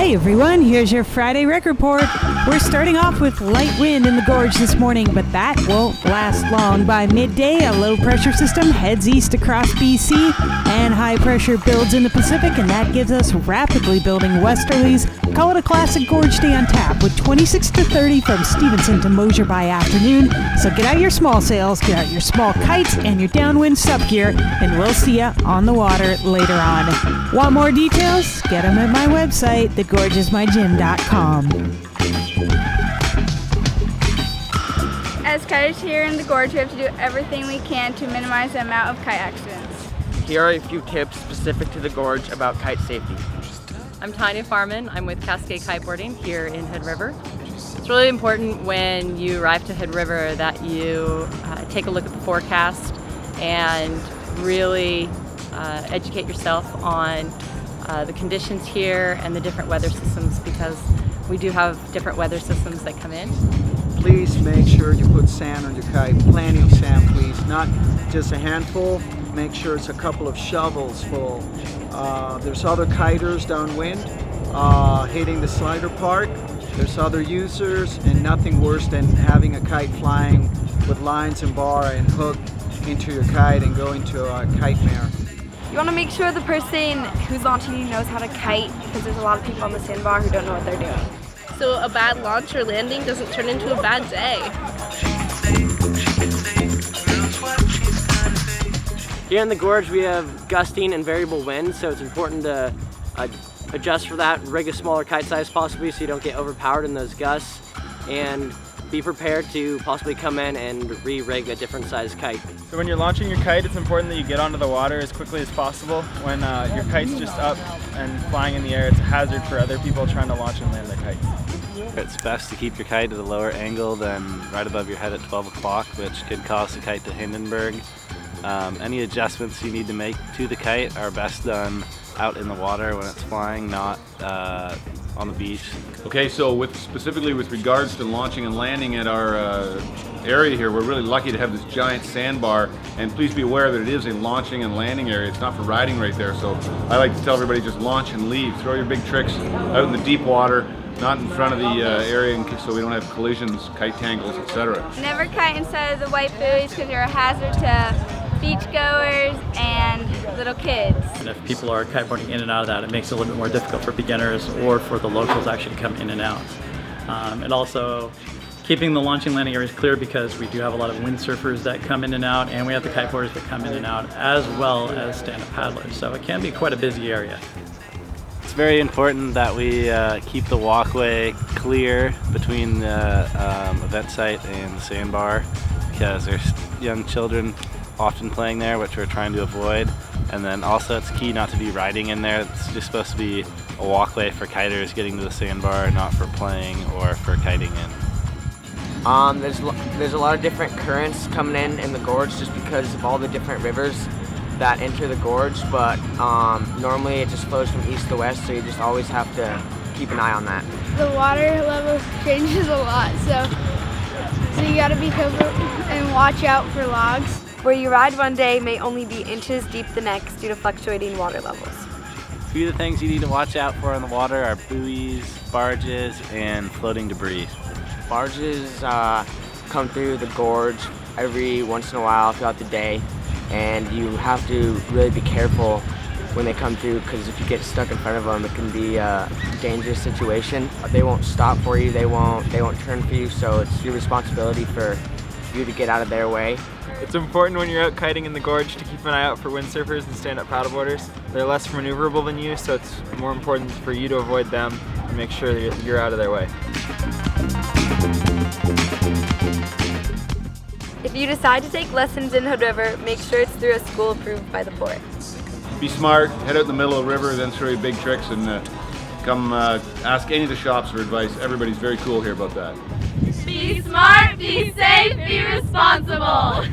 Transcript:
Hey everyone, here's your Friday Rec Report. We're starting off with light wind in the Gorge this morning, but that won't last long. By midday, a low pressure system heads east across BC, and high pressure builds in the Pacific, and that gives us rapidly building westerlies. Call it a classic Gorge day on tap with 26 to 30 from Stevenson to Mosier by afternoon. So get out your small sails, get out your small kites, and your downwind sub gear, and we'll see ya on the water later on. Want more details? Get them at my website, thegorgeismygym.com. As kiters here in the Gorge, we have to do everything we can to minimize the amount of kite accidents. Here are a few tips specific to the Gorge about kite safety. I'm Tanya Farman. I'm with Cascade Kiteboarding here in Hood River. It's really important when you arrive to Hood River that you take a look at the forecast and really educate yourself on the conditions here and the different weather systems, because we do have different weather systems that come in. Please make sure you put sand on your kite, plenty of sand please, not just a handful. Make sure it's a couple of shovels full. There's other kiters downwind hitting the slider part. There's other users, and nothing worse than having a kite flying with lines and bar and hook into your kite and go into a kite mare. You want to make sure the person who's launching you knows how to kite, because there's a lot of people on the sandbar who don't know what they're doing. So a bad launch or landing doesn't turn into a bad day. Here in the Gorge we have gusting and variable winds, so it's important to adjust for that, rig a smaller kite size possibly so you don't get overpowered in those gusts, and be prepared to possibly come in and re-rig a different size kite. So when you're launching your kite, it's important that you get onto the water as quickly as possible. When your kite's just up and flying in the air, it's a hazard for other people trying to launch and land their kites. It's best to keep your kite at a lower angle than right above your head at 12 o'clock, which could cause the kite to Hindenburg. Any adjustments you need to make to the kite are best done out in the water when it's flying, not on the beach. Okay, so specifically with regards to launching and landing at our area here, we're really lucky to have this giant sandbar, and please be aware that it is a launching and landing area. It's not for riding right there, so I like to tell everybody just launch and leave. Throw your big tricks out in the deep water, not in front of the area so we don't have collisions, kite tangles, etc. Never kite inside of the white buoys because you're a hazard to beachgoers and little kids. And if people are kiteboarding in and out of that, it makes it a little bit more difficult for beginners or for the locals to actually come in and out. And also keeping the launching landing areas clear, because we do have a lot of windsurfers that come in and out, and we have the kiteboarders that come in and out, as well as stand-up paddlers. So it can be quite a busy area. It's very important that we keep the walkway clear between the event site and the sandbar, because there's young children often playing there, which we're trying to avoid. And then also it's key not to be riding in there. It's just supposed to be a walkway for kiters getting to the sandbar, not for playing or for kiting in. There's a lot of different currents coming in the Gorge just because of all the different rivers that enter the Gorge, but normally it just flows from east to west, so you just always have to keep an eye on that. The water level changes a lot, so you gotta be careful and watch out for logs. Where you ride one day may only be inches deep the next due to fluctuating water levels. A few of the things you need to watch out for in the water are buoys, barges, and floating debris. Barges come through the Gorge every once in a while throughout the day, and you have to really be careful when they come through, because if you get stuck in front of them, it can be a dangerous situation. They won't stop for you, they won't turn for you, so it's your responsibility for you to get out of their way. It's important when you're out kiting in the Gorge to keep an eye out for windsurfers and stand-up paddleboarders. They're less maneuverable than you, so it's more important for you to avoid them and make sure that you're out of their way. If you decide to take lessons in Hood River, make sure it's through a school approved by the port. Be smart, head out in the middle of the river, then throw your big tricks, and come ask any of the shops for advice. Everybody's very cool here about that. Be smart, be safe, be responsible.